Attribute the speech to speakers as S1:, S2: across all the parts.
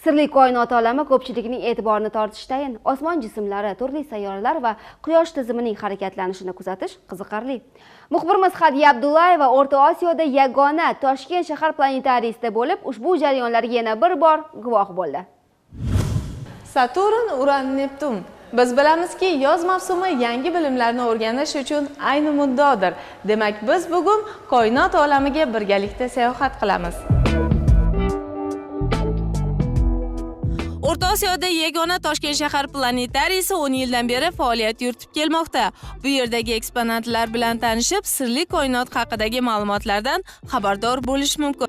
S1: Sirli koinot olami ko'pchilikning e'tiborini tortishidayin. Osmon jismlari, turli sayyoralar va quyosh tizimining harakatlanishini kuzatish qiziqarli. Muxbirimiz Hadiya Abdullayeva O'rta Osiyoda yagona Toshkent shahar planetariysida bo'lib, ushbu jarayonlarga yana bir bor guvoh bo'ldi.
S2: Saturn, Uran, Neptun. Biz bilamizki, yoz mavsumi yangi bilimlarni o'rganish uchun ayni muddaodir. Demak, biz bugun koinot olamiga birgalikda sayohat qilamiz. O'rta Osiyoda yagona Toshkent shahar planetariysi 10 yildan beri faoliyat yuritib kelmoqda. Bu yerdagi eksponatlar bilan tanishib, sirli koinot haqidagi ma'lumotlardan xabardor bo'lish mumkin.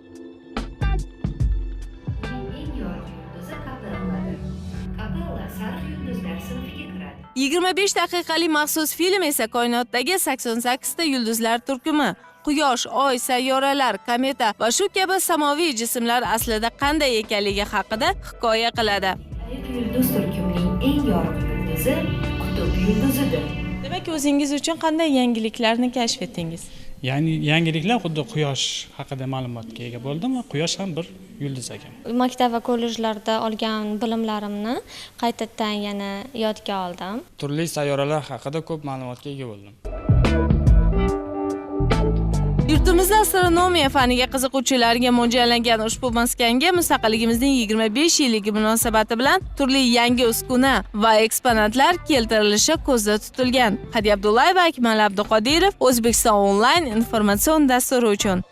S2: 25 daqiqalik maxsus film esa koinotdagi 88 ta yulduzlar turkumi, Quyosh, Oy, sayyoralar, kometa va shu kabi samoviy jismlar aslida qanday ekanligi haqida hikoya qiladi.
S3: Yulduz turkumining eng yorug' yulduzi Qutb yulduzidir.
S2: Demak, o'zingiz uchun qanday yangiliklarni kashf etdingiz?
S4: Ya'ni yangiliklar xuddi Quyosh haqida ma'lumotga ega bo'ldim va Quyosh ham bir yulduz ekan.
S5: Maktab va kollejlarda olgan bilimlarimni qaytadan yana yodga oldim.
S4: Turli sayyoralar haqida ko'p ma'lumotga ega bo'ldim.
S2: Yurtimizda astronomiya faniga qiziquvchilarga mo'ljallangan ushbu maskanga mustaqilligimizning 25 yilligi munosabati bilan turli yangi uskuna va eksponatlar keltirilishi ko'zda tutilgan. Hadiya Abdullayeva, Akmal Abduqodirov, O'zbekiston onlayn informatsion dasturi uchun.